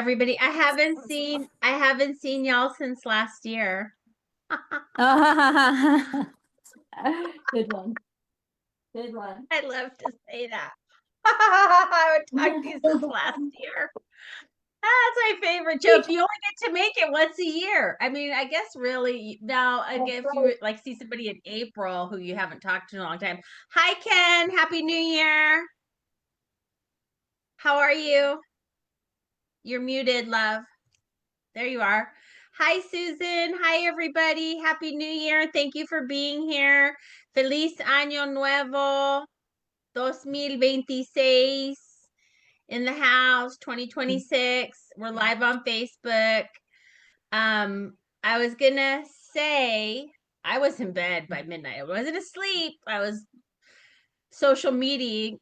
everybody. I haven't seen y'all since last year. Good one. Good one. I love to say that. I would talk to you since last year. That's my favorite joke. You only get to make it once a year. I mean, I guess really now, if you like see somebody in April who you haven't talked to in a long time. Hi, Ken. Happy New Year. How are you? You're muted, love. There you are. Hi, Susan. Hi, everybody. Happy New Year. Thank you for being here. Feliz Año Nuevo 2026 in the house 2026. We're live on Facebook. I was gonna say I was in bed by midnight. I wasn't asleep. I was social mediating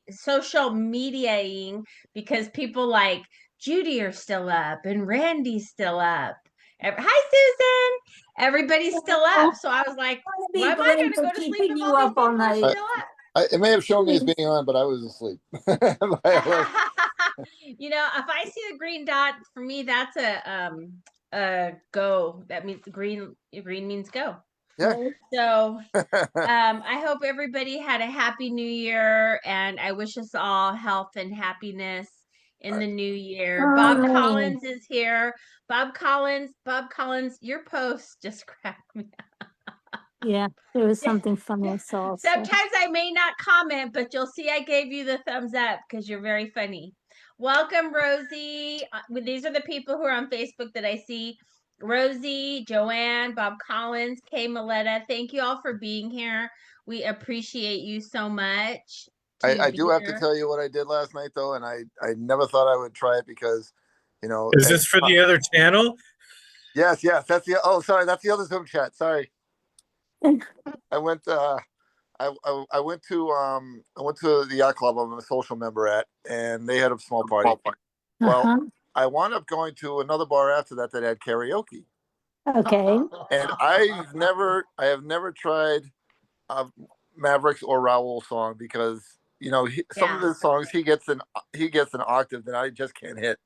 because people like Judy are still up and Randy's still up. Hi, Susan. Everybody's still up. So I was like, why am I going to go to sleep if all these people are still up? It may have shown me as being on, but I was asleep. You know, if I see the green dot, for me, that's a go. That means green means go. Yeah. So I hope everybody had a happy new year, and I wish us all health and happiness in the new year. Bob Collins is here. Bob Collins, your post just cracked me up. Yeah, there was something funny I saw. Sometimes I may not comment, but you'll see I gave you the thumbs up because you're very funny. Welcome, Rosie. These are the people who are on Facebook that I see. Rosie, Joanne, Bob Collins, Kay Maletta. Thank you all for being here. We appreciate you so much. I do have to tell you what I did last night, though, and I never thought I would try it because, you know. Is this for the other channel? Yes. That's the. Oh, sorry. That's the other Zoom chat. Sorry. I went. I went to the yacht club I'm a social member at, and they had a small party. Well, I wound up going to another bar after that had karaoke. Okay. And I have never tried Mavericks or Raul song because some of his songs he gets an octave that I just can't hit.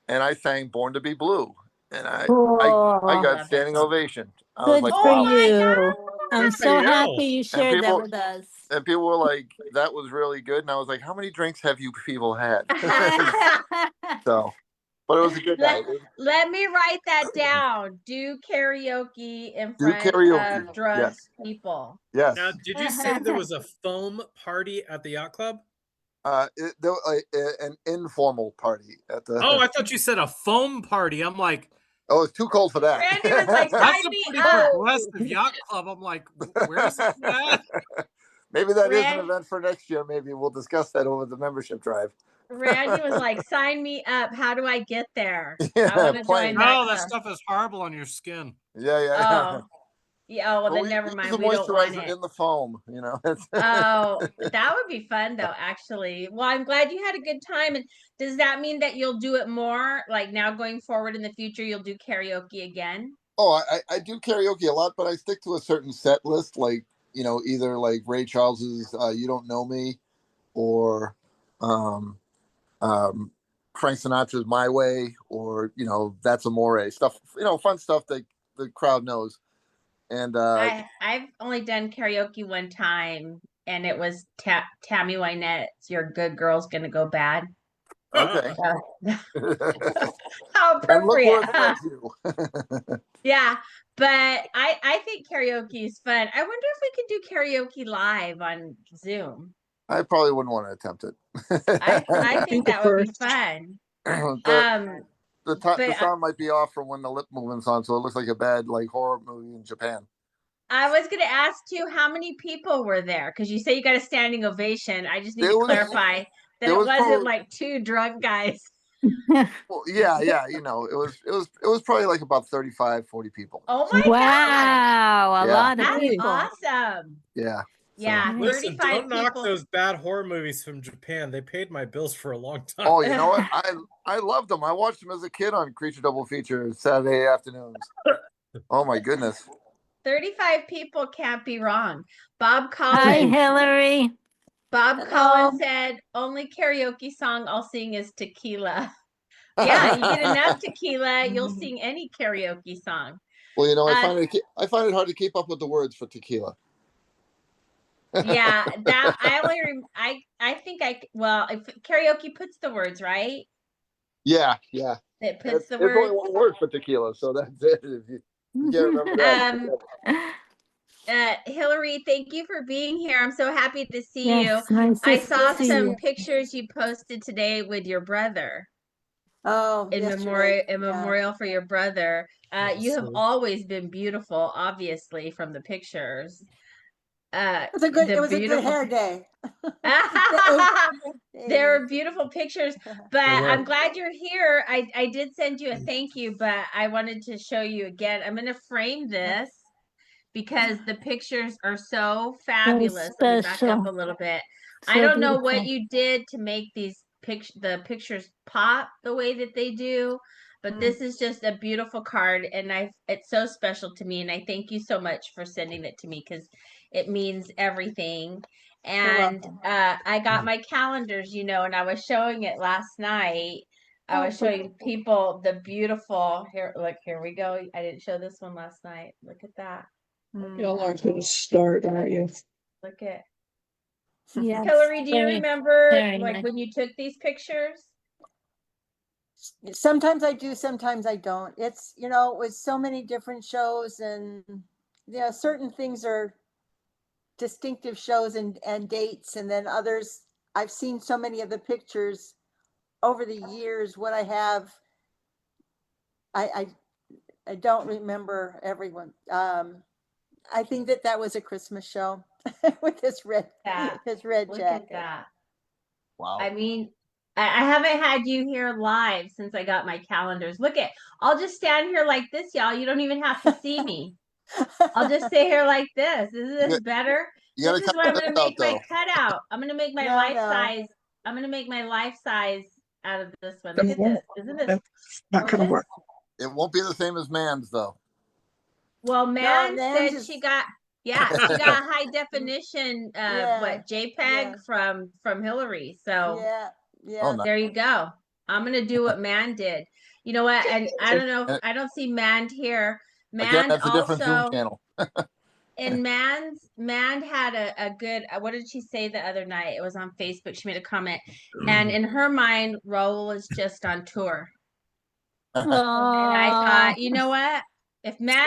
And I sang "Born to Be Blue," and I got standing ovation. I Good was like, for wow. you. I'm so happy you shared that with us. And people were like, that was really good. And I was like, how many drinks have you people had? So, but it was a good night. Let me write that down. Do karaoke in front of drunk people. Yes. Now, did you say there was a foam party at the yacht club? There was an informal party at the. Oh, I thought you said a foam party. I'm like, oh, it's too cold for that. Randy was like, that's a pretty progressive yacht club. I'm like, where's it at? Maybe that is an event for next year. Maybe we'll discuss that over the membership drive. Randy was like, sign me up. How do I get there? Yeah, I want to join that stuff is horrible on your skin. Yeah. Oh, well, then never mind. We don't want it. In the foam, Oh, that would be fun, though, actually. Well, I'm glad you had a good time. And does that mean that you'll do it more? Like now going forward in the future, you'll do karaoke again? Oh, I do karaoke a lot, but I stick to a certain set list, like, either like Ray Charles's You Don't Know Me or Frank Sinatra's My Way or, That's Amore stuff, fun stuff that the crowd knows. And I've only done karaoke one time, and it was Tammy Wynette's "Your Good Girl's Gonna Go Bad." Okay. How appropriate. Yeah, but I think karaoke is fun. I wonder if we could do karaoke live on Zoom. I probably wouldn't want to attempt it. I think that would be fun. The sound might be off from when the lip movement's on, so it looks like a bad horror movie in Japan. I was going to ask you how many people were there because you say you got a standing ovation. I just need to clarify that it wasn't probably, like two drunk guys. Well, yeah, it was probably like about 35, 40 people. Oh my God! A lot of That's people. Awesome. Yeah. Yeah, listen, 35 don't knock people. those bad horror movies from Japan. They paid my bills for a long time. Oh, you know what? I loved them. I watched them as a kid on Creature Double Feature Saturday afternoons. Oh my goodness. 35 people can't be wrong. Bob Collins. Hi, Hillary. Bob Collins said, only karaoke song I'll sing is Tequila. Yeah, you get enough tequila, you'll sing any karaoke song. Well, I find it hard to keep up with the words for tequila. Yeah, that I think if karaoke puts the words, right? Yeah. It puts the There's only words. one word for tequila, so that's it. If you can't remember that. Hillary, thank you for being here. I'm so happy to see you. Yes, nice I to saw see some you. pictures you posted today with your brother. Oh, in memorial for your brother. You have always been beautiful, obviously, from the pictures. It was a good hair day. There are beautiful pictures, but I'm glad you're here. I did send you a thank you, but I wanted to show you again. I'm going to frame this because the pictures are so fabulous. Let me back up a little bit. I don't know what you did to make these the pictures pop the way that they do, but this is just a beautiful card, and it's so special to me, and I thank you so much for sending it to me because it means everything. And I got my calendars, and I was showing it last night. I was showing people the beautiful here. Look, here we go. I didn't show this one last night. Look at that. Y'all are going to start, aren't you? Look at Yes, Hillary. Do you remember nice. when you took these pictures? Sometimes I do, sometimes I don't. It's, with so many different shows, and certain things are distinctive shows and dates, and then others, I've seen so many of the pictures over the years. What I have, I don't remember everyone. I think that was a Christmas show with his red jacket. Look at that. Wow. I mean, I haven't had you here live since I got my calendars. I'll just stand here like this, y'all. You don't even have to see me. I'll just stay here like this. Isn't this better? This is what I'm going to make my cutout. I'm going to make my life size. I'm going to make my life size out of this one. Look at this. Isn't this not going to work? It won't be the same as Man's, though. Well, Man said she got high definition JPEG from Hillary. So there you go. I'm gonna do what Man did. You know what? And I don't know. I don't see Man here. Again, that's a different Zoom channel. And Man had a good. What did she say the other night? It was on Facebook. She made a comment, and in her mind, Raul is just on tour. And I thought, you know what? If Man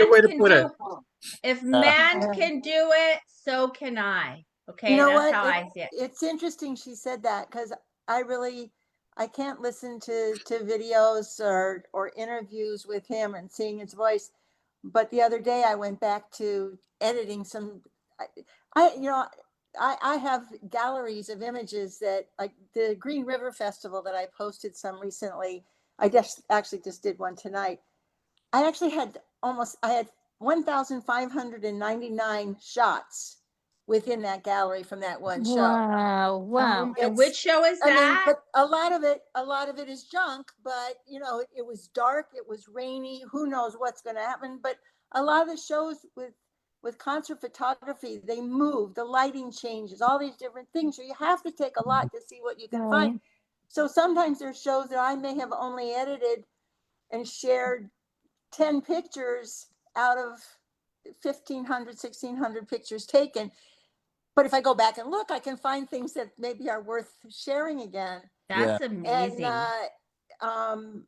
can do it, so can I. Okay, that's how I see it. It's interesting she said that, because I can't listen to videos or interviews with him and seeing his voice. But the other day I went back to editing some. I have galleries of images that, like the Green River Festival that I posted some recently. I actually just did one tonight. I had 1,599 shots within that gallery from that one show. Wow. And which show is that? But a lot of it is junk, but it was dark, it was rainy, who knows what's going to happen. But a lot of the shows with concert photography, they move, the lighting changes, all these different things. So you have to take a lot to see what you can find. So sometimes there's shows that I may have only edited and shared 10 pictures out of 1,500, 1,600 pictures taken. But if I go back and look, I can find things that maybe are worth sharing again. That's amazing. And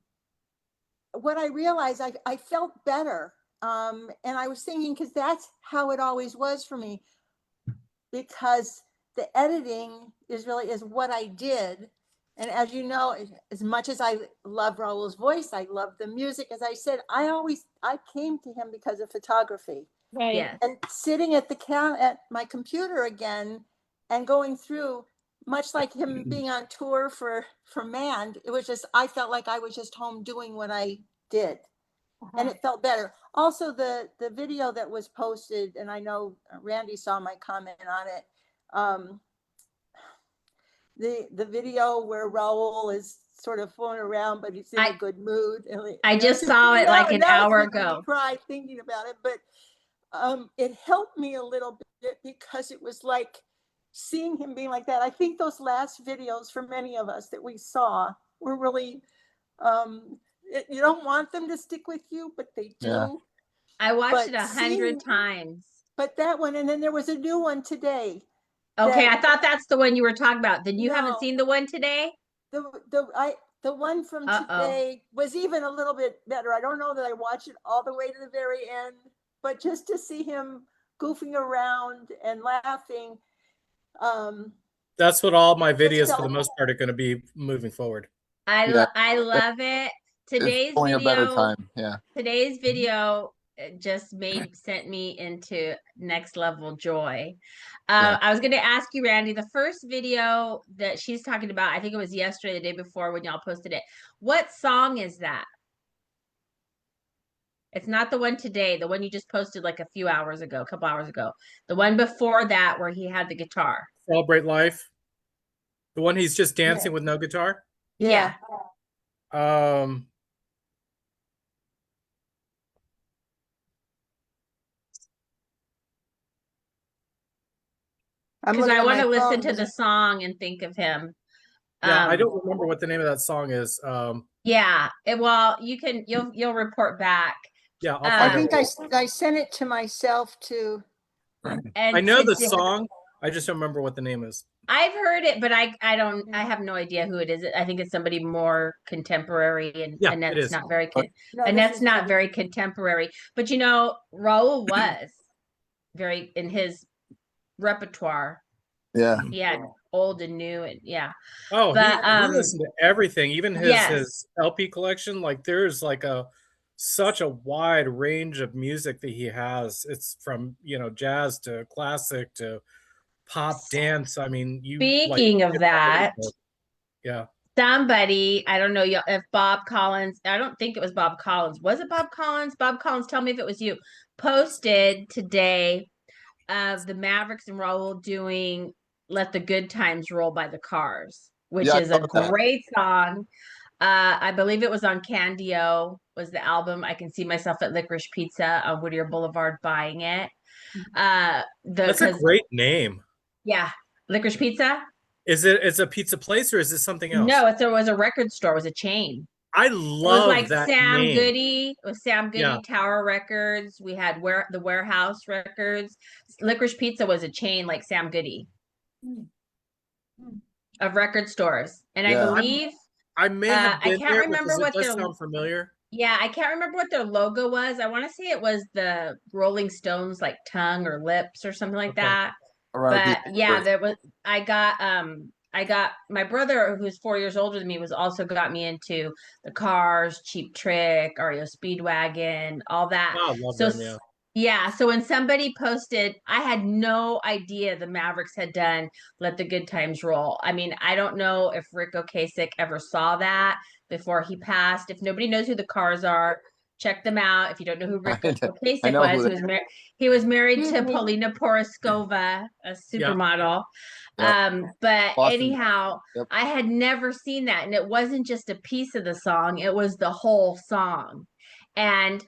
what I realized, I felt better. And I was thinking, because that's how it always was for me, because the editing is what I did. And as you know, as much as I love Raul's voice, I love the music. As I said, I came to him because of photography. Right. Yes. And sitting at at my computer again and going through, much like him being on tour for Man, it was just, I felt like I was just home doing what I did. And it felt better. Also, the video that was posted, and I know Randy saw my comment on it, the video where Raul is sort of fooling around, but he's in a good mood. I just saw it like an hour ago. I cried thinking about it, but it helped me a little bit, because it was like seeing him being like that. I think those last videos for many of us that we saw were really You don't want them to stick with you, but they do. Yeah. I watched But it 100 times. But that one, and then there was a new one today. Okay, I thought that's the one you were talking about. Then you haven't No. seen the one today? The one from today was even a little bit better. I don't know that I watched it all the way to the very end, but just to see him goofing around and laughing. That's what all my videos for the most part are going to be moving forward. I love it. It's only a better time. Yeah. Today's video just sent me into next level joy. I was going to ask you, Randy, the first video that she's talking about, I think it was yesterday, the day before when y'all posted it. What song is that? It's not the one today, the one you just posted like a couple hours ago. The one before that where he had the guitar. Celebrate Life. The one he's just dancing with no guitar? Yeah. Because I want to listen to the song and think of him. Yeah, I don't remember what the name of that song is. Yeah, well, you'll report back. Yeah, I think I sent it to myself too. And I know the song. I just don't remember what the name is. I've heard it, but I have no idea who it is. I think it's somebody more contemporary, and Annette's not very Annette's not very contemporary. But you know, Raul was very in his repertoire. Yeah. Yeah, old and new, and yeah. Oh, but, he listened to everything, even his LP collection. Like there's like such a wide range of music that he has. It's from jazz to classic to pop dance. I mean, speaking of that, yeah. Somebody, I don't know if Bob Collins, I don't think it was Bob Collins. Was it Bob Collins? Bob Collins, tell me if it was you. Posted today of the Mavericks and Raul doing Let the Good Times Roll by the Cars, which is a great song. I believe it was on Candio, was the album. I can see myself at Licorice Pizza on Whittier Boulevard buying it. That's a great name. Yeah. Licorice Pizza? It's a pizza place or is it something else? No, it was a record store. It was a chain. I love like that Sam name. Goody. It was Sam Goody Tower Records. We had the Warehouse Records. Licorice Pizza was a chain like Sam Goody of record stores. And I believe I may have been I can't remember what it does sound familiar. Yeah, I can't remember what their logo was. I want to say it was the Rolling Stones like tongue or lips or something like that. But yeah, there was I got my brother, who's 4 years older than me, got me into the Cars, Cheap Trick, REO Speedwagon, all that. Oh, I love them, yeah. So when somebody posted, I had no idea the Mavericks had done Let the Good Times Roll. I mean, I don't know if Rick Ocasek ever saw that before he passed. If nobody knows who the Cars are, check them out. If you don't know who Rick Ocasek was, he was married to Polina Poroskova, a supermodel. But anyhow, I had never seen that, and it wasn't just a piece of the song, it was the whole song. And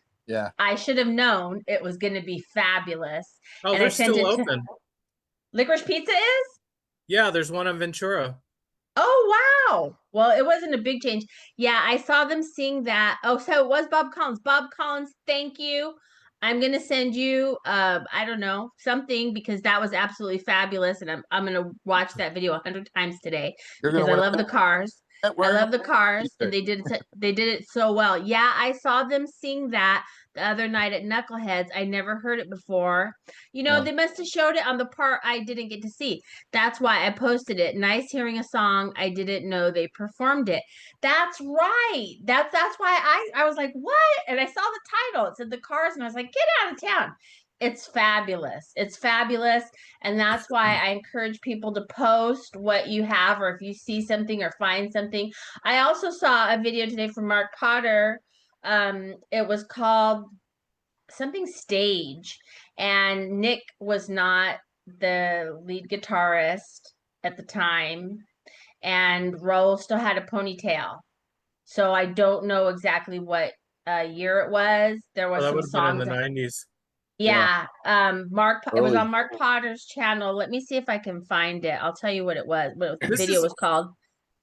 I should have known it was going to be fabulous. Oh, and they're still open. Licorice Pizza is? Yeah, there's one on Ventura. Oh, wow. Well, it wasn't a big change. Yeah, I saw them sing that. Oh, so it was Bob Collins. Bob Collins, thank you. I'm going to send you, I don't know, something, because that was absolutely fabulous. And I'm going to watch that video 100 times today because I love the Cars. I love the Cars, and they did it so well. Yeah, I saw them sing that the other night at Knuckleheads. I never heard it before. They must have showed it on the part I didn't get to see. That's why I posted it. Nice hearing a song I didn't know they performed it. That's right. That's why I was like, what? And I saw the title. It said the Cars, and I was like, get out of town. It's fabulous. It's fabulous. And that's why I encourage people to post what you have, or if you see something or find something. I also saw a video today from Mark Potter. It was called something Stage, and Nick was not the lead guitarist at the time, and Raul still had a ponytail. So I don't know exactly what year it was. There was some songs in the 90s. Yeah. It was on Mark Potter's channel. Let me see if I can find it. I'll tell you what it was, what the video was called.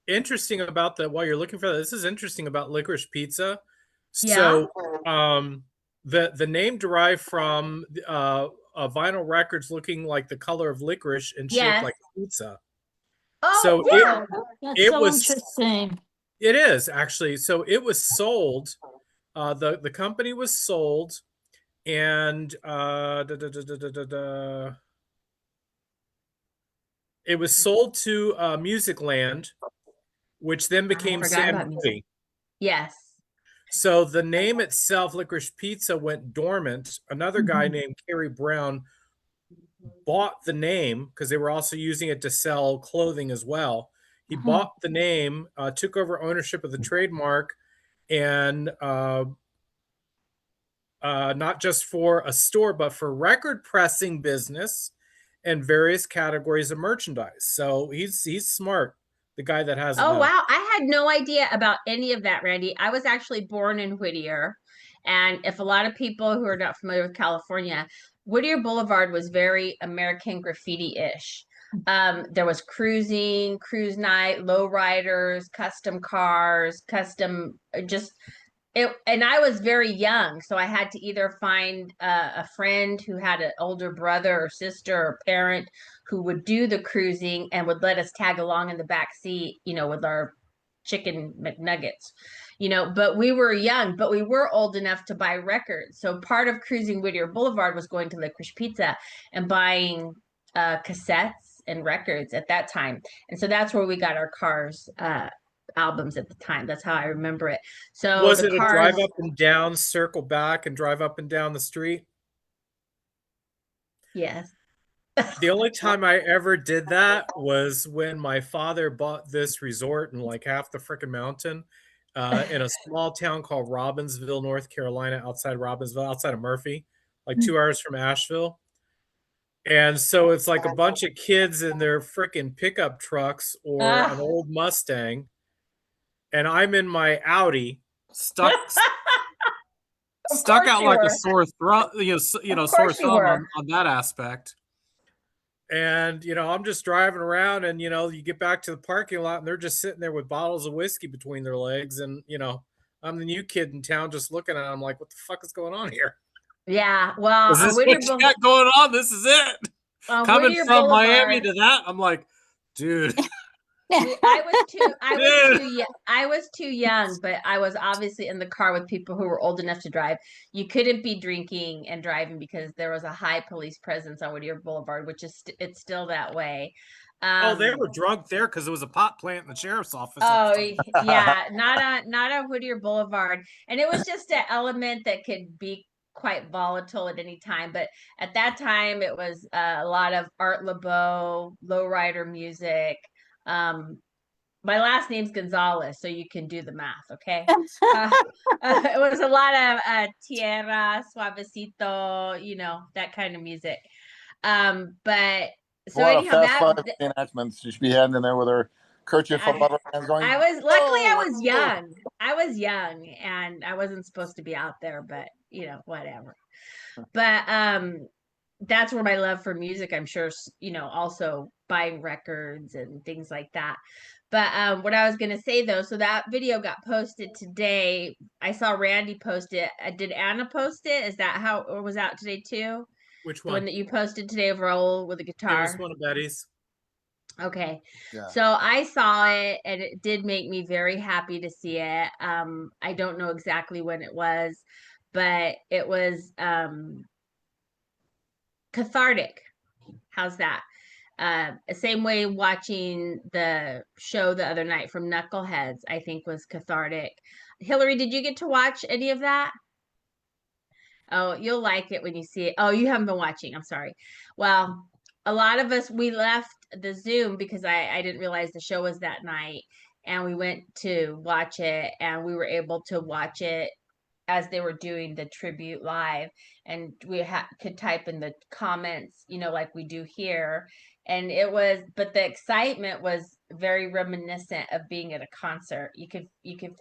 interesting about that, while you're looking for that, this is interesting about Licorice Pizza. Yeah. So the name derived from vinyl records looking like the color of licorice and shaped Yes. like pizza. Oh, So yeah. That's it so was interesting. It is actually. So it was sold. The company was sold, and it was sold to Musicland, which then became forgot Sam about music. Bowie. Yes. So the name itself, Licorice Pizza, went dormant. Another guy named Kerry Brown bought the name because they were also using it to sell clothing as well. He bought the name, took over ownership of the trademark, and not just for a store, but for record pressing business and various categories of merchandise. So he's smart, the guy that has it Oh, now. wow. I had no idea about any of that, Randy. I was actually born in Whittier. And if a lot of people who are not familiar with California, Whittier Boulevard was very American graffiti-ish. There was cruising, cruise night, lowriders, custom cars, custom just it, and I was very young, so I had to either find a friend who had an older brother or sister or parent who would do the cruising and would let us tag along in the back seat, with our chicken McNuggets, but we were young, but we were old enough to buy records. So part of cruising Whittier Boulevard was going to Licorice Pizza and buying cassettes and records at that time. And so that's where we got our Cars albums at the time. That's how I remember it. So Was the it a Cars, drive up and down, circle back, and drive up and down the street? yes. The only time I ever did that was when my father bought this resort in like half the frickin' mountain in a small town called Robbinsville, North Carolina, outside Robbinsville, outside of Murphy, like 2 hours from Asheville. And so it's like a bunch of kids in their frickin' pickup trucks or an old Mustang, and I'm in my Audi, Stuck out like a sore throat, sore thumb on that aspect. and I'm just driving around, and you get back to the parking lot, and they're just sitting there with bottles of whiskey between their legs, and I'm the new kid in town, just looking at them like, what the fuck is going on here? Yeah, well, Is this what you got going on? This is it. Coming Whittier from Boulevard, Miami to that, I'm like, dude. I was too young, but I was obviously in the car with people who were old enough to drive. You couldn't be drinking and driving because there was a high police presence on Whittier Boulevard, which is it's still that way. They were drunk there because it was a pot plant in the sheriff's office. Oh yeah, not on Whittier Boulevard, and it was just an element that could be quite volatile at any time. But at that time, it was a lot of Art Laboe, lowrider music. My last name's Gonzalez, so you can do the math, okay? It was a lot of Tierra, Suavecito, that kind of music. But so anyhow, Fast Five enactments she should be having in there with her kerchief above her hands going. I was young. I was young, and I wasn't supposed to be out there, but whatever. But that's where my love for music, I'm sure, also buying records and things like that. But what I was going to say, though, so that video got posted today. I saw Randy post it. Did Anna post it? Is that how it was out today, too? Which The one? one that you posted today of Raul with a guitar? It was one of Betty's. Okay. Yeah. So I saw it, and it did make me very happy to see it. I don't know exactly when it was, but it was cathartic. How's that? Same way watching the show the other night from Knuckleheads, I think was cathartic. Hillary, did you get to watch any of that? Oh, you'll like it when you see it. Oh, you haven't been watching. I'm sorry. Well, a lot of us, we left the Zoom because I didn't realize the show was that night. And we went to watch it, and we were able to watch it as they were doing the tribute live, and we could type in the comments, like we do here. And but the excitement was very reminiscent of being at a concert. You could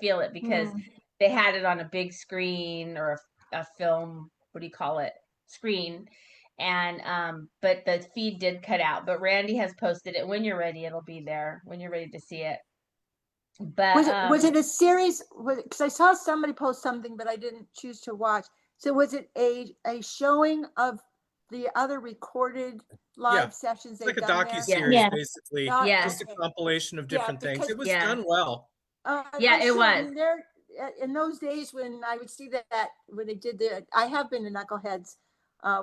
feel it because they had it on a big screen or a film, what do you call it, screen. And but the feed did cut out, but Randy has posted it. When you're ready, it'll be there when you're ready to see it. But was it a series? Because I saw somebody post something, but I didn't choose to watch. So was it a showing of the other recorded live sessions they've like a done there? docu-series, Yeah. basically, just a Okay. compilation of different things. because It was done well. Yeah, it I was. mean, there in those days when I would see that when they did I have been to Knuckleheads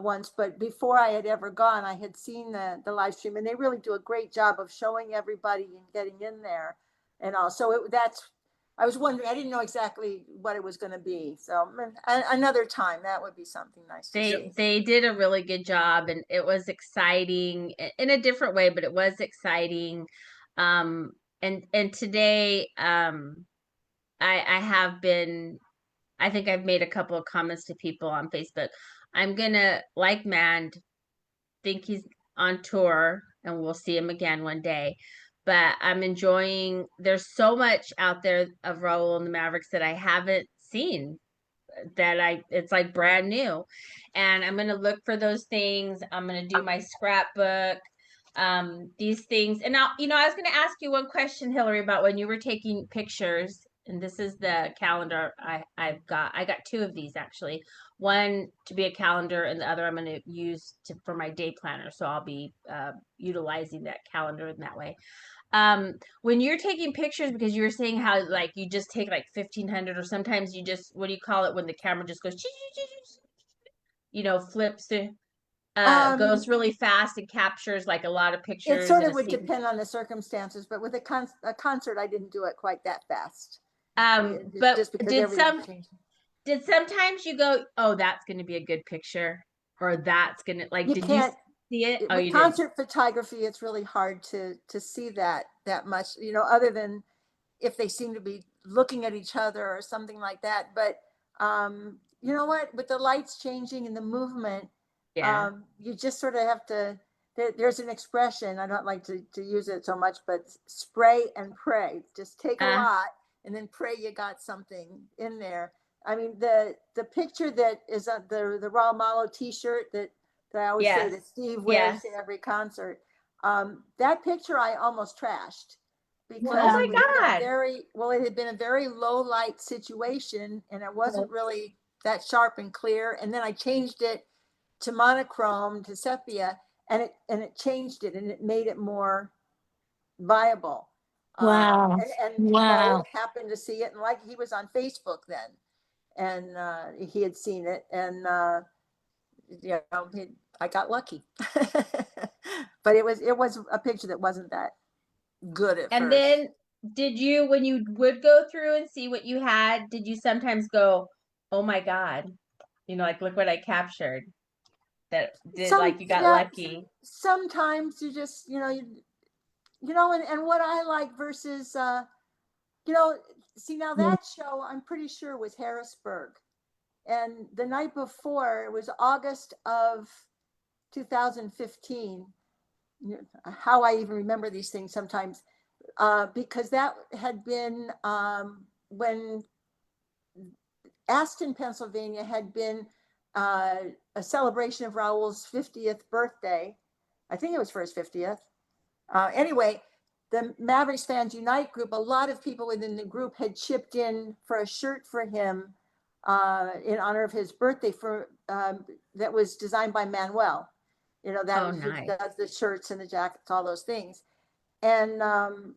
once, but before I had ever gone, I had seen the live stream, and they really do a great job of showing everybody and getting in there, and all. So I was wondering, I didn't know exactly what it was going to be. So another time, that would be something nice to see. They did a really good job, and it was exciting in a different way, but it was exciting. And today, I have been, I think I've made a couple of comments to people on Facebook. I'm gonna, like Mand, think he's on tour and we'll see him again one day. But I'm enjoying, there's so much out there of Raul and the Mavericks that I haven't seen, that it's like brand new. And I'm gonna look for those things. I'm gonna do my scrapbook, these things. And now, I was gonna ask you one question, Hillary, about when you were taking pictures. And this is the calendar I got two of these actually. One to be a calendar, and the other I'm gonna use for my day planner. So I'll be utilizing that calendar in that way. When you're taking pictures, because you were saying how like you just take like 1,500, or sometimes you just, what do you call it when the camera just goes flips to goes really fast and captures like a lot of pictures. It sort in of a would sequence. depend on the circumstances, but with a concert, I didn't do it quite that fast. But just because did sometimes you go, oh, that's going to be a good picture, or that's going to, like, you did can't you see it? Oh, with you concert photography, it's really hard to see that much, other than if they seem to be looking at each other or something like that. But you know what, with the lights changing and the movement, you just sort of have to, there's an expression, I don't like to use it so much, but spray and pray. Just take a lot and then pray you got something in there. I mean, the picture that is on the Raul Malo t-shirt that I always say that Steve wears to every concert, that picture I almost trashed, because oh my God. it had been a very low light situation, and it wasn't really that sharp and clear. And then I changed it to monochrome, to sepia, and it changed it, and it made it more viable. Wow. And Raul happened to see it, and like, he was on Facebook then, and he had seen it, and I got lucky. But it was a picture that wasn't that good at and first. Then did you, when you would go through and see what you had, did you sometimes go, oh my God, like, look what I captured, that did, like, you got lucky? Sometimes you just, and what I like versus, see, now that show, I'm pretty sure, was Harrisburg. And the night before, it was August of 2015. How I even remember these things sometimes, because that had been when Aston, Pennsylvania had been a celebration of Raul's 50th birthday. I think it was for his 50th. Anyway, the Mavericks Fans Unite group, a lot of people within the group had chipped in for a shirt for him in honor of his birthday, that was designed by Manuel. Nice. Does the shirts and the jackets, all those things. And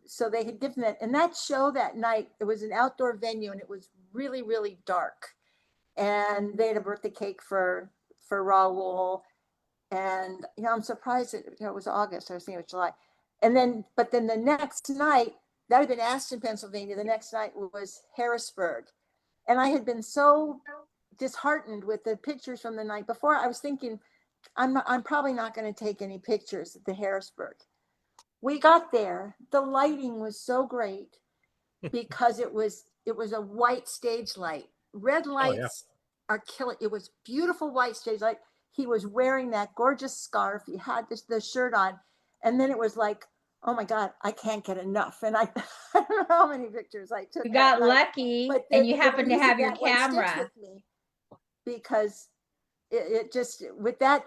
so they had given it, and that show that night, it was an outdoor venue, and it was really, really dark. And they had a birthday cake for Raul. And I'm surprised it was August. I was thinking it was July. But then the next night, that had been Aston, Pennsylvania. The next night was Harrisburg. And I had been so disheartened with the pictures from the night before. I was thinking, I'm probably not going to take any pictures at the Harrisburg. We got there. The lighting was so great because it was a white stage light. Red lights are killing. It was beautiful white stage light. He was wearing that gorgeous scarf. He had the shirt on. And then it was like, oh my God, I can't get enough. And I don't know how many pictures I took. You got lucky, and you happened to have your camera. With me, because it just, with that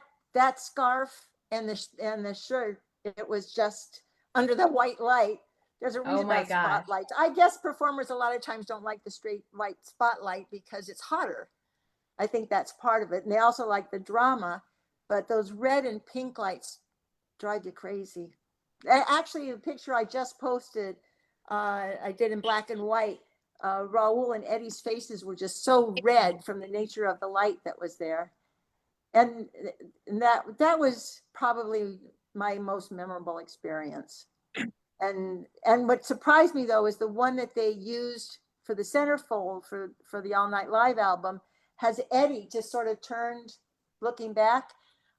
scarf and the shirt, it was just under the white light. There's a Oh reason my about gosh. spotlights. I guess performers a lot of times don't like the straight white spotlight because it's hotter. I think that's part of it. And they also like the drama, but those red and pink lights drive you crazy. Actually, the picture I just posted, I did in black and white. Raul and Eddie's faces were just so red from the nature of the light that was there. And that was probably my most memorable experience. And what surprised me though is the one that they used for the centerfold for the All Night Live album has Eddie just sort of turned looking back.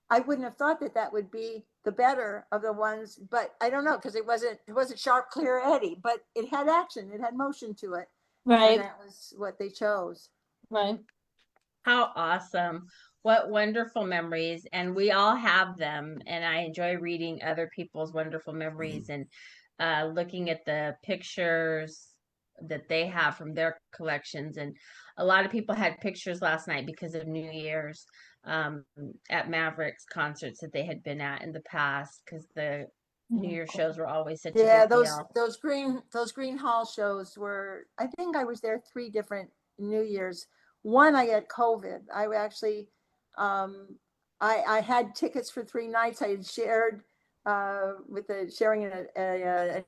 I wouldn't have thought that would be the better of the ones, but I don't know, because it wasn't sharp, clear Eddie, but it had action, it had motion to it. Right. And that was what they chose. Right. How awesome. What wonderful memories. And we all have them. And I enjoy reading other people's wonderful memories and looking at the pictures that they have from their collections. And a lot of people had pictures last night because of New Year's at Mavericks concerts that they had been at in the past, because the New Year's shows were always such a big deal. those green hall shows were, I think I was there 3 different New Year's. One, I had COVID. I actually, I had tickets for 3 nights. I had shared sharing an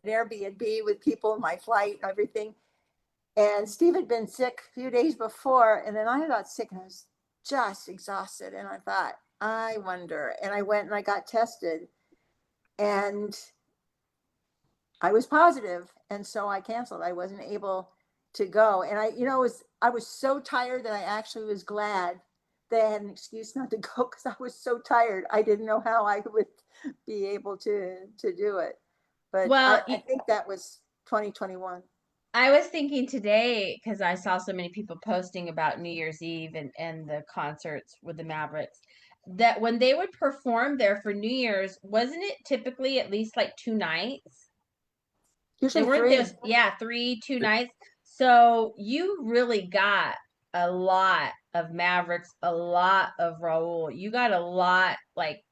Airbnb with people in my flight and everything. And Steve had been sick a few days before, and then I got sick and I was just exhausted. And I thought, I wonder. And I went and I got tested, and I was positive, and so I canceled. I wasn't able to go, and I was so tired that I actually was glad they had an excuse not to go, because I was so tired. I didn't know how I would be able to do it. But Well, I think that was 2021. I was thinking today, because I saw so many people posting about New Year's Eve and the concerts with the Mavericks, that when they would perform there for New Year's, wasn't it typically at least like 2 nights? Usually They weren't 3. there, yeah, 2 nights. So you really got a lot of Mavericks, a lot of Raul. You got a lot, like,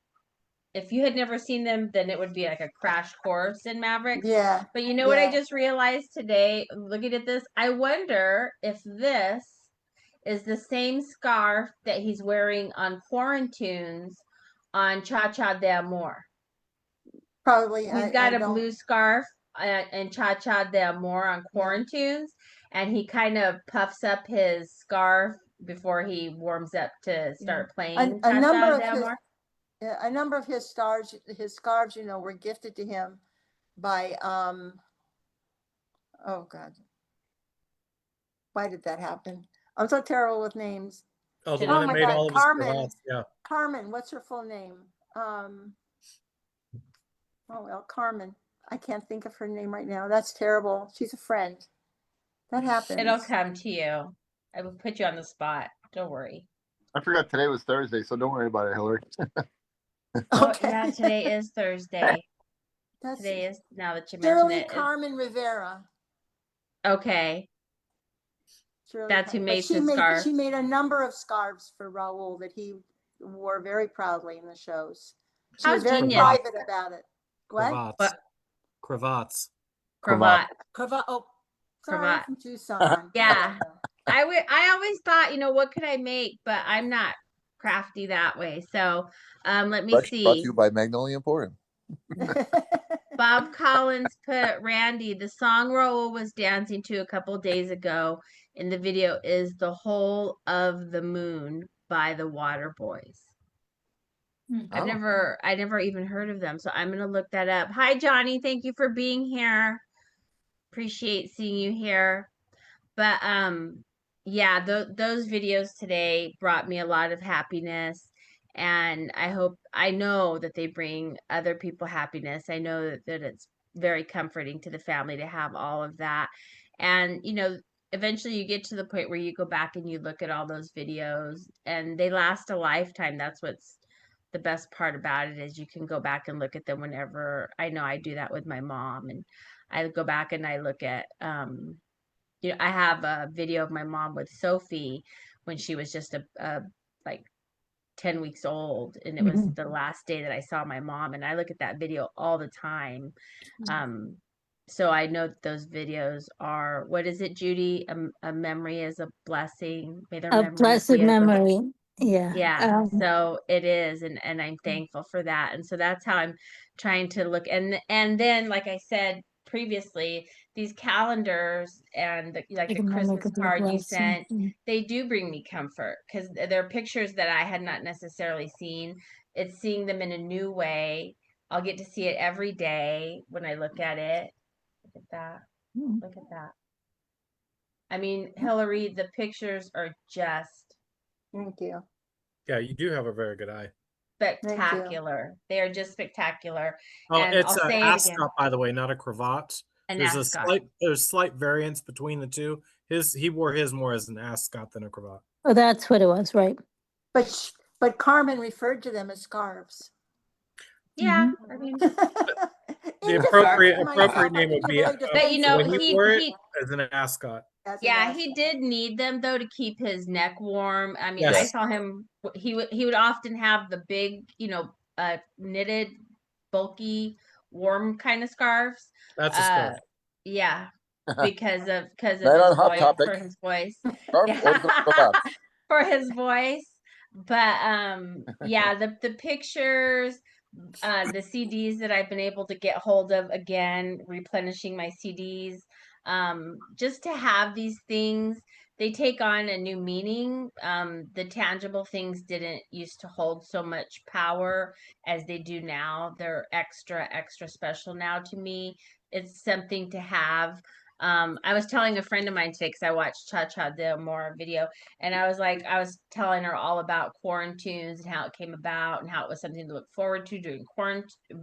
if you had never seen them, then it would be like a crash course in Mavericks. Yeah. But you know what I just realized today, looking at this? I wonder if this is the same scarf that he's wearing on Quarantunes on Cha Cha de Amor. Probably. He's got a blue scarf and Cha Cha de Amor on Quarantunes, and he kind of puffs up his scarf before he warms up to start playing Cha Cha de Amor. A number of his scarves, were gifted to him by oh God, why did that happen? I'm so terrible with names. Oh, the one that made all of his cravats. Yeah. Carmen, what's her full name? Oh well, Carmen. I can't think of her name right now. That's terrible. She's a friend. That happens. It'll come to you. I will put you on the spot. Don't worry. I forgot today was Thursday, so don't worry about it, Hillary. Oh, yeah, today is Thursday. Today is, now that you mention it. Carmen Rivera. Okay. That's who made his scarf. She made a number of scarves for Raul that he wore very proudly in the shows. She was very private about it. What? Cravats. Cravat. Oh, sorry, from Tucson. Yeah. I always thought, what could I make? But I'm not crafty that way. So let me see. Brought to you by Magnolia Emporium. Bob Collins put, Randy, the song Raul was dancing to a couple days ago in the video is The Whole of the Moon by the Waterboys. I never even heard of them, so I'm gonna look that up. Hi Johnny, thank you for being here. Appreciate seeing you here. But yeah, those videos today brought me a lot of happiness, and I know that they bring other people happiness. I know that it's very comforting to the family to have all of that. And eventually you get to the point where you go back and you look at all those videos and they last a lifetime. That's what's the best part about it, is you can go back and look at them whenever. I know I do that with my mom, and I go back and I look at I have a video of my mom with Sophie when she was just a like 10 weeks old, and it was the last day that I saw my mom, and I look at that video all the time. so I know that those videos are, what is it, Judy? A memory is a blessing. May their A memories blessed be as a memory. Yeah. yeah, so it is, and I'm thankful for that. And so that's how I'm trying to look. And then, like I said previously, these calendars and like the Like a memory Christmas could be a card you blessing. sent, they do bring me comfort because they're pictures that I had not necessarily seen. It's seeing them in a new way. I'll get to see it every day when I look at it. Look at that. Mm. Look at that. I mean, Hillary, the pictures are just Thank you. Yeah, you do have a very good eye. spectacular. They are just spectacular. Oh, And it's I'll an say it again. ascot, by the way, not a cravat. An There's a ascot. slight variance between the two. He wore his more as an ascot than a cravat. Oh, that's what it was, right? But Carmen referred to them as scarves. Yeah, I mean, The appropriate name would be, but you know, when he wore it he as an ascot. yeah, he did need them though to keep his neck warm. I mean, I Yes. saw him. He would often have the big, knitted, bulky, warm kind of scarves. That's a scarf. Yeah, because of Right on his Hot voice, Topic. for his voice. Scarf or cravat? For his voice. But yeah, the pictures, the CDs that I've been able to get hold of, again, replenishing my CDs, just to have these things, they take on a new meaning. The tangible things didn't used to hold so much power as they do now. They're extra special now to me. It's something to have. I was telling a friend of mine today, because I watched Cha Cha the More video, and I was telling her all about quarantines and how it came about and how it was something to look forward to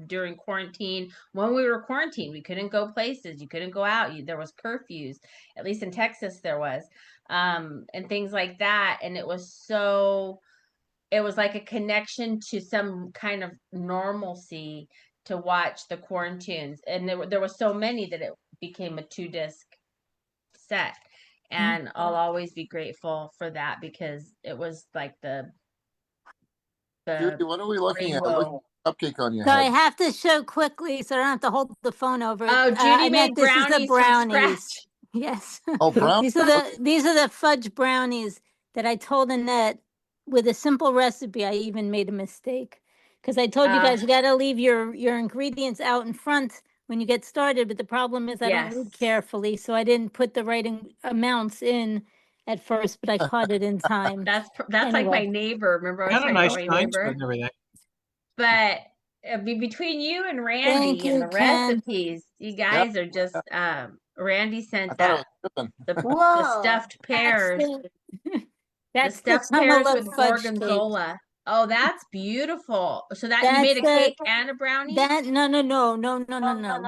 during quarantine. When we were quarantined, we couldn't go places. You couldn't go out. There was curfews, at least in Texas there was, and things like that. And it was like a connection to some kind of normalcy to watch the quarantines. And there were so many that it became a 2-disc set. And I'll always be grateful for that, because it was like Judy, what are we looking at? rainbow. Cupcake on your So I head. have to show quickly so I don't have to hold the phone over. Oh, Judy I made meant this is the brownies from brownies. scratch. Yes. Oh, brown. These are the fudge brownies that I told Annette with a simple recipe. I even made a mistake because I told you guys you got to leave your ingredients out in front when you get started. But the problem is I don't read Yes. carefully, so I didn't put the right amounts in at first, but I caught it in time. That's like my neighbor. Remember, I was Had a talking nice about my shine to it neighbor. and everything. But between you and Thank Randy you, and the Ken. recipes, you guys are just. Randy I sent thought it that was the Whoa. stuffed pears. That's The stuffed tunnel pears of with fudge cake. gorgonzola. Oh, that's beautiful. So that you That's made a cake and a brownie? No.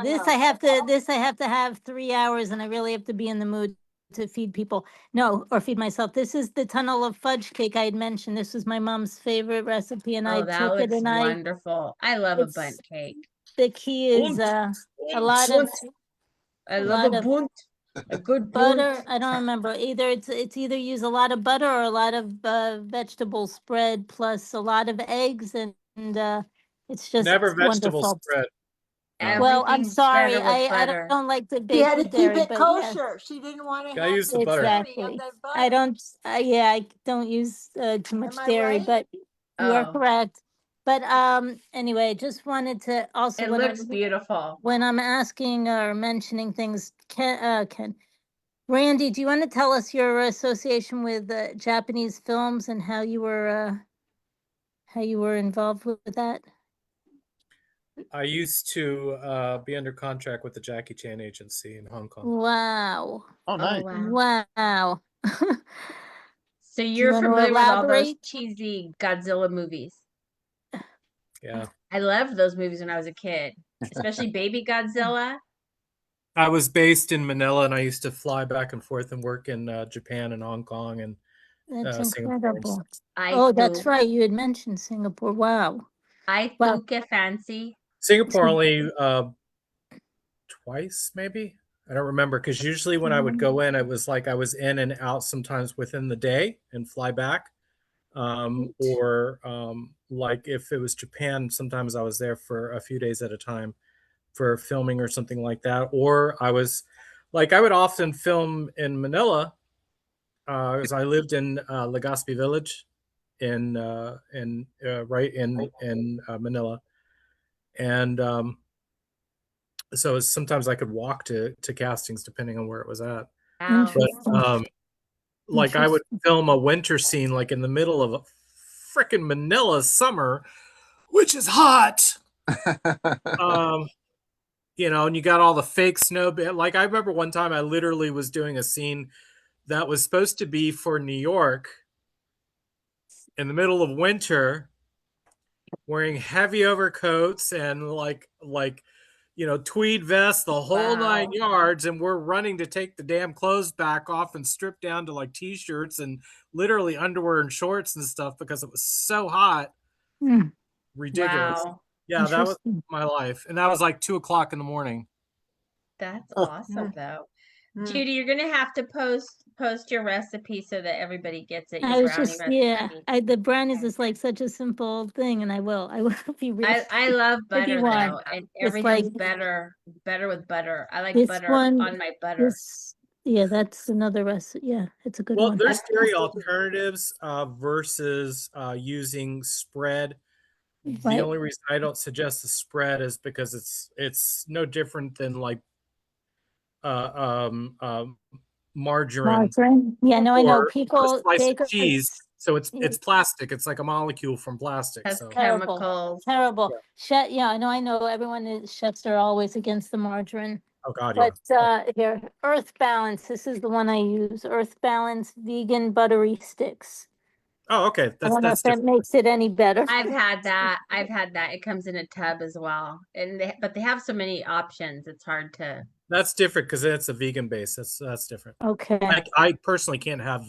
This I have to have 3 hours, and I really have to be in the mood to feed people. No, or feed myself. This is the tunnel of fudge cake I had mentioned. This was my mom's favorite recipe, and I Oh, that took it looks and wonderful. I love a bundt it's cake. the key is a lot of I love a bundt. A good butter. bundt. I don't remember either. It's either use a lot of butter or a lot of vegetable spread plus a lot of eggs, and it's just Never vegetable wonderful. spread. Well, I'm Everything's sorry. better with I butter. don't like to She bake had to with keep dairy, it but yes. kosher. She didn't want to Gotta have use the the butter. dairy of Exactly. the butter. I don't. I don't use too much Am I dairy, right? but you are Oh, correct. But anyway, just wanted to also it looks beautiful. when I'm asking or mentioning things, Ken, Randy, do you want to tell us your association with Japanese films and how you were involved with that? I used to be under contract with the Jackie Chan agency in Hong Kong. Wow. Oh, nice. Wow. So you you're wanna familiar with all those elaborate? cheesy Godzilla movies? Yeah. I loved those movies when I was a kid, especially Baby Godzilla. I was based in Manila, and I used to fly back and forth and work in Japan and Hong Kong and That's Singapore. incredible. I Oh, that's think right. You had mentioned Singapore. Wow. I Wow. think it fancy. Singapore only twice, maybe. I don't remember, because usually when I would go in, it was like I was in and out sometimes within the day and fly back. Or like if it was Japan, sometimes I was there for a few days at a time. for filming or something like that. Or I would often film in Manila, because I lived in Legazpi Village in Manila, and so sometimes I could walk to castings depending on where it was at. Wow. But like I would film a winter scene like in the middle of a freaking Manila summer, which is hot. You know, and you got all the fake snow. Like I remember one time I literally was doing a scene that was supposed to be for New York in the middle of winter, wearing heavy overcoats and tweed vests, the whole 9 yards, and we're running to take the damn clothes back off and strip down to like t-shirts and literally underwear and shorts and stuff because it was so hot. Ridiculous. Wow. Yeah, that was my life. And that was like 2:00 in the morning. That's awesome though. Judy, you're gonna have to post your recipe so that everybody gets it. Your I was brownie just, recipe. the brownies is like such a simple thing, and I will be real. I love If you butter want. though, and It's everything's like- better with butter. I like This butter one- on my butter. That's another recipe. Yeah, it's a good Well, one. there's dairy alternatives versus using spread. The Right. only reason I don't suggest the spread is because it's no different than like margarine. Yeah, no, I know or people a slice bakers. of cheese. So it's plastic. It's like a molecule from plastic. Has So chemicals. Terrible. Chef, I know everyone chefs are always against the margarine. oh god, yeah. But here, Earth Balance. This is the one I use. Earth Balance vegan buttery sticks. Oh, okay. I don't know That's if that makes it any better. I've had that. It comes in a tub as well. And but they have so many options. It's hard to. That's different because it's a vegan base. That's different. Okay. I personally can't have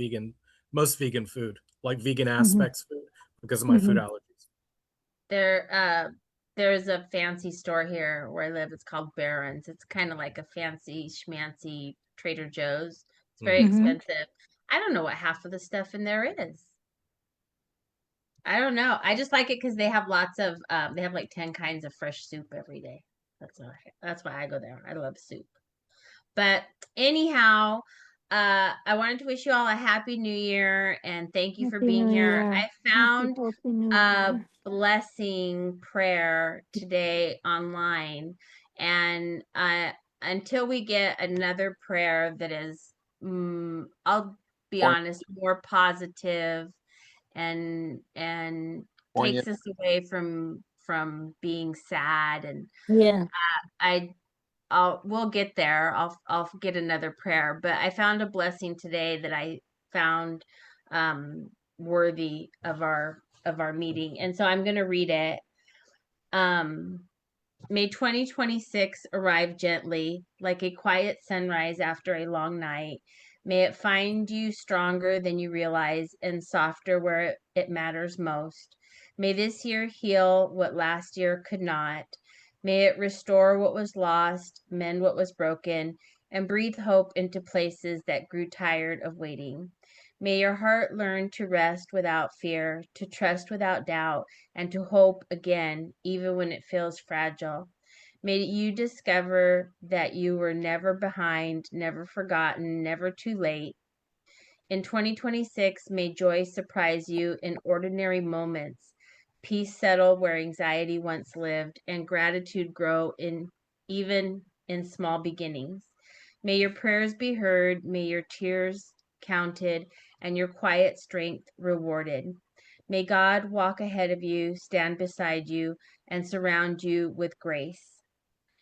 most vegan food, like vegan Mm-hmm. aspects food, because of my food allergies. There's a fancy store here where I live. It's called Barron's. It's kind of like a fancy schmancy Trader Joe's. It's very expensive. I don't know what half of the stuff in there is. I don't know. I just like it because they have lots of they have like 10 kinds of fresh soup every day. That's why I go there. I love soup. But anyhow, I wanted to wish you all a happy new year and thank you for being here. I found a blessing prayer today online, and until we get another prayer that is I'll be honest, more positive and takes us away from being sad, and we'll get there. I'll get another prayer, but I found a blessing today that I found worthy of our meeting, and so I'm going to read it. May 2026 arrive gently, like a quiet sunrise after a long night. May it find you stronger than you realize and softer where it matters most. May this year heal what last year could not. May it restore what was lost, mend what was broken, and breathe hope into places that grew tired of waiting. May your heart learn to rest without fear, to trust without doubt, and to hope again, even when it feels fragile. May you discover that you were never behind, never forgotten, never too late. In 2026, may joy surprise you in ordinary moments, peace settle where anxiety once lived, and gratitude grow even in small beginnings. May your prayers be heard, may your tears counted, and your quiet strength rewarded. May God walk ahead of you, stand beside you, and surround you with grace.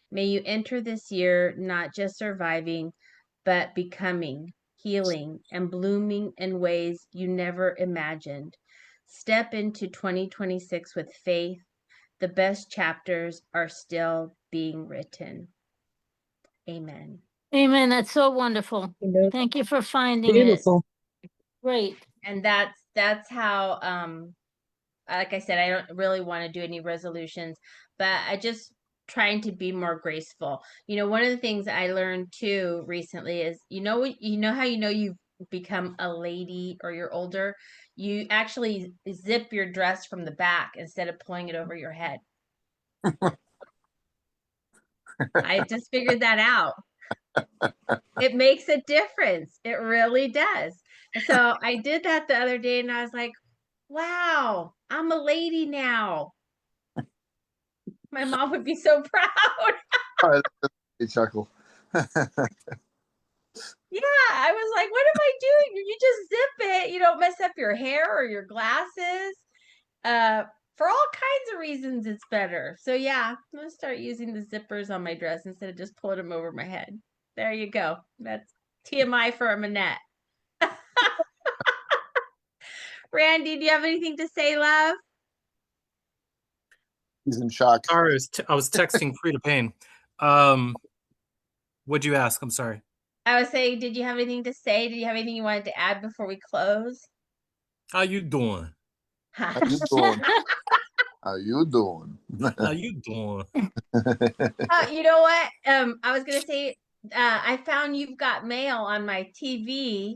May you enter this year not just surviving, but becoming, healing, and blooming in ways you never imagined. Step into 2026 with faith. The best chapters are still being written. Amen. Amen. That's so wonderful. Thank you for finding Beautiful. it. Great. And that's how like I said, I don't really want to do any resolutions, but I just trying to be more graceful. One of the things I learned too recently is, how you've become a lady or you're older, you actually zip your dress from the back instead of pulling it over your head. I just figured that out. It makes a difference. It really does. So I did that the other day and I was like, wow, I'm a lady now. My mom would be so proud. Oh, that's a chuckle. Yeah, I was like, what am I doing? You just zip it. You don't mess up your hair or your glasses. For all kinds of reasons, it's better. So yeah, I'm gonna start using the zippers on my dress instead of just pulling them over my head. There you go. That's TMI for a Manette. Randy, do you have anything to say, love? He's in shock. Sorry, I was texting Frida Payne. What'd you ask? I'm sorry. I was saying, did you have anything to say? Did you have anything you wanted to add before we close? How you doing? How you doing? How you doing? How you doing? You know what? I was gonna say, I found You've Got Mail on my TV.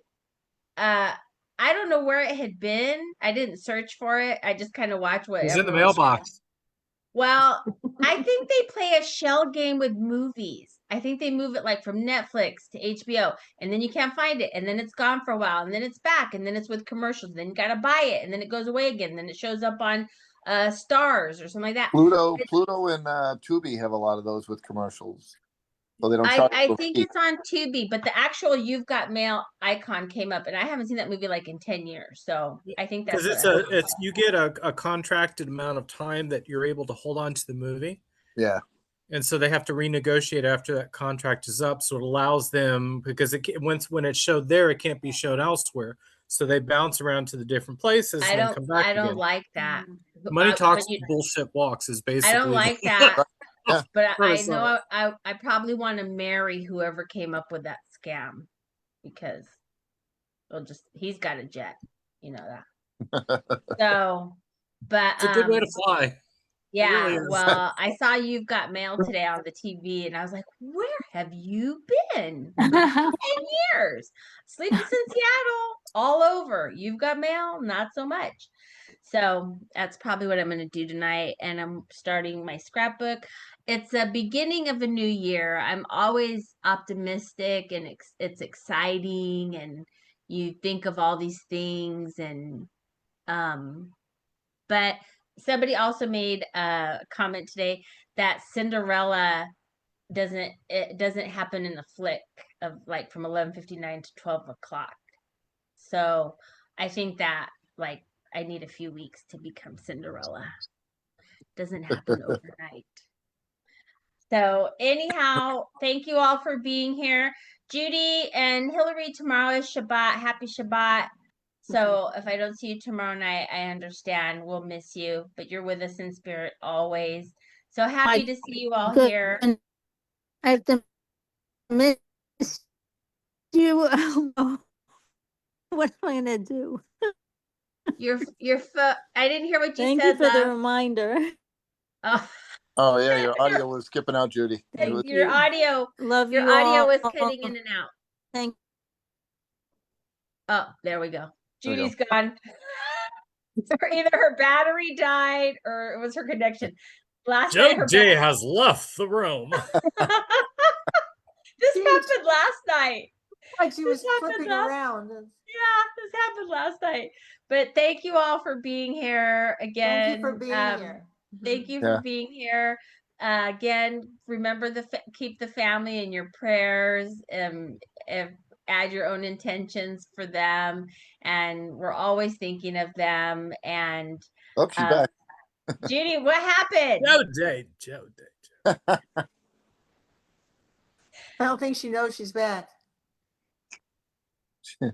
I don't know where it had been. I didn't search for it. I just kind of watched It was whatever in the was. mailbox. Well, I think they play a shell game with movies. I think they move it like from Netflix to HBO, and then you can't find it, and then it's gone for a while, and then it's back, and then it's with commercials. Then you gotta buy it, and then it goes away again. And then it shows up on Stars or something like that. Pluto and Tubi have a lot of those with commercials. So they don't charge I for think free. it's on Tubi, but the actual You've Got Mail icon came up, and I haven't seen that movie like in 10 years. So I think that's Because it's you get a contracted amount of time that you're able to hold on to the movie. Yeah. And so they have to renegotiate after that contract is up. So it allows them, because when it's showed there, it can't be shown elsewhere. So they bounce around to the different places and then come back I don't again. like that. Money talks, bullshit walks is basically. I don't like that. Yeah. But I know I probably want to marry whoever came up with that scam, because he's got a jet, you know that. So, but It's a good way to fly. yeah, really is. well, I saw You've Got Mail today on the TV, and I was like, where have you been? 10 years. Sleepless in Seattle, all over. You've Got Mail, not so much. So that's probably what I'm going to do tonight. And I'm starting my scrapbook. It's a beginning of a new year. I'm always optimistic, and it's exciting, and you think of all these things, and but somebody also made a comment today that Cinderella doesn't happen in the flick of like from 11:59 to 12 o'clock. So I think that like I need a few weeks to become Cinderella. Doesn't happen overnight. So anyhow, thank you all for being here. Judy and Hillary, tomorrow is Shabbat. Happy Shabbat. So if I don't see you tomorrow night, I understand. We'll miss you, but you're with us in spirit always. So happy to see you all here. I have to miss you. What am I gonna do? I didn't hear what you Thank said. you for the reminder. Oh yeah, your audio was skipping out, Judy. Your audio. Love your you audio all. was cutting in and out. Thank. Oh, there we go. Judy's gone. Either her battery died or it was her connection. Joe J has left the room. This happened last night. Like she was flipping around. Yeah, this happened last night. But thank you all for being here again. Thank you for being here. Thank you for being here. Again, remember keep the family in your prayers. Add your own intentions for them, and we're always thinking of them. And she's back. Judy, what happened? Joe Day. I don't think she knows she's back. She's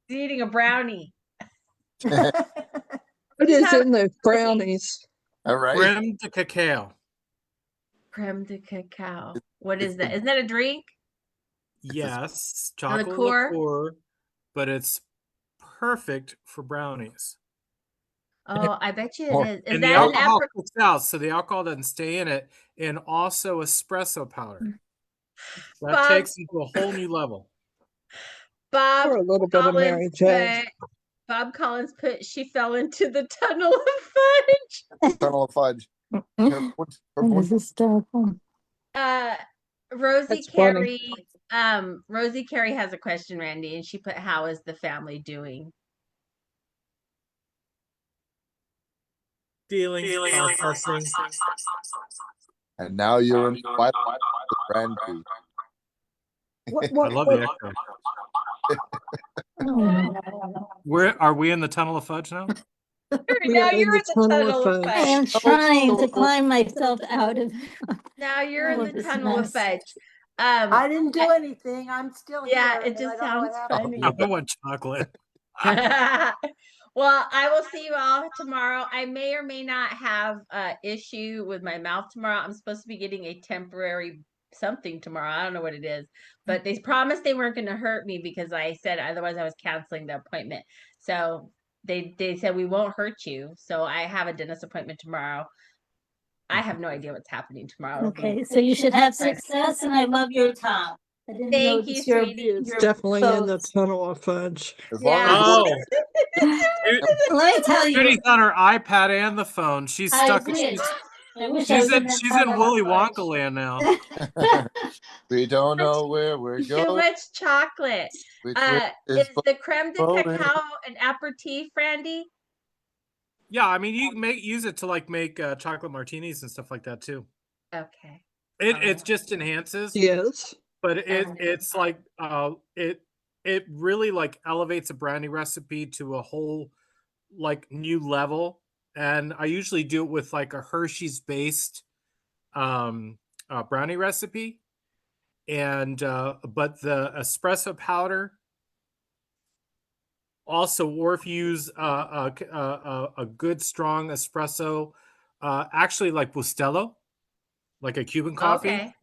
eating a brownie. It is in the brownies. All right. Creme de cacao. Creme de cacao. What is that? Isn't that a drink? Yes, chocolate liqueur, but it's perfect for brownies. Oh, I bet you it is. And the alcohol cooks out, so the alcohol doesn't stay in it, and also espresso powder. That takes it to a whole new level. Bob, for a little bit of Mary J. Bob Collins put she fell into the tunnel of fudge. Tunnel of fudge. This is hysterical. Rosie That's funny. Carey has a question, Randy, and she put, "How is the family doing?" Feelings, processing. And now you're in the twilight with Randy. I love the echo. Where are we in the tunnel of fudge now? Now you're in the tunnel of I fudge. am trying to climb myself out of. Now you're in all the this tunnel of mess. fudge. I didn't do anything. I'm still Yeah, here. it but just I don't know what sounds happened. funny. I want chocolate. Well, I will see you all tomorrow. I may or may not have issue with my mouth tomorrow. I'm supposed to be getting a temporary something tomorrow. I don't know what it is, but they promised they weren't going to hurt me because I said otherwise I was canceling the appointment. So they said we won't hurt you. So I have a dentist appointment tomorrow. I have no idea what's happening tomorrow. Okay, so you should have success, and I love your top. I didn't Thank notice you, your sweetie. It's definitely in the boats. tunnel of fudge. As long Yeah. as Oh, Let me tell you, Judy's on her iPad and the phone. She's I stuck. wish. I wish I was in the She's in tunnel Willy of Wonka fudge. land now. we don't know where we're Too going. much chocolate. Which way Is the creme de going? cacao an aperitif, Randy? Yeah, I mean you can use it to like make chocolate martinis and stuff like that too. Okay. It just enhances, Yes. but it's like it really like elevates a brownie recipe to a whole like new level. And I usually do it with like a Hershey's based brownie recipe, and but the espresso powder also, or if you use a good strong espresso, actually like Bustelo, like a Cuban coffee. Okay.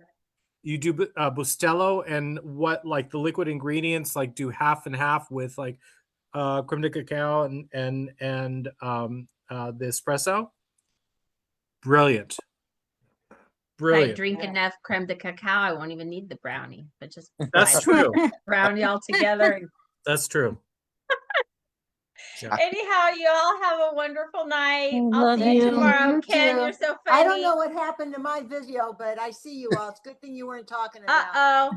You do Bustelo, and what like the liquid ingredients like do half and half with like creme de cacao and the espresso. Brilliant. If I Brilliant. drink enough creme de cacao, I won't even need the brownie, but just That's buy true. brownie all together. That's true. Yeah. Anyhow, you all have a wonderful night. I I'll love see you you. tomorrow. You Ken, too. you're so funny. I don't know what happened to my video, but I see you all. It's a good thing you weren't talking about.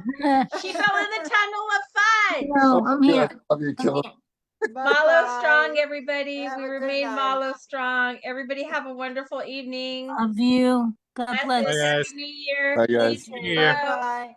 She fell in the tunnel of fudge. No, I'm here. Love you, killer. Malo Strong, everybody. Have We a good remain night. Malo Strong. Everybody have a wonderful evening. Love you. God bless. Blessed Bye, guys. Happy New Year. Bye, guys. See you New Year. tomorrow. Bye.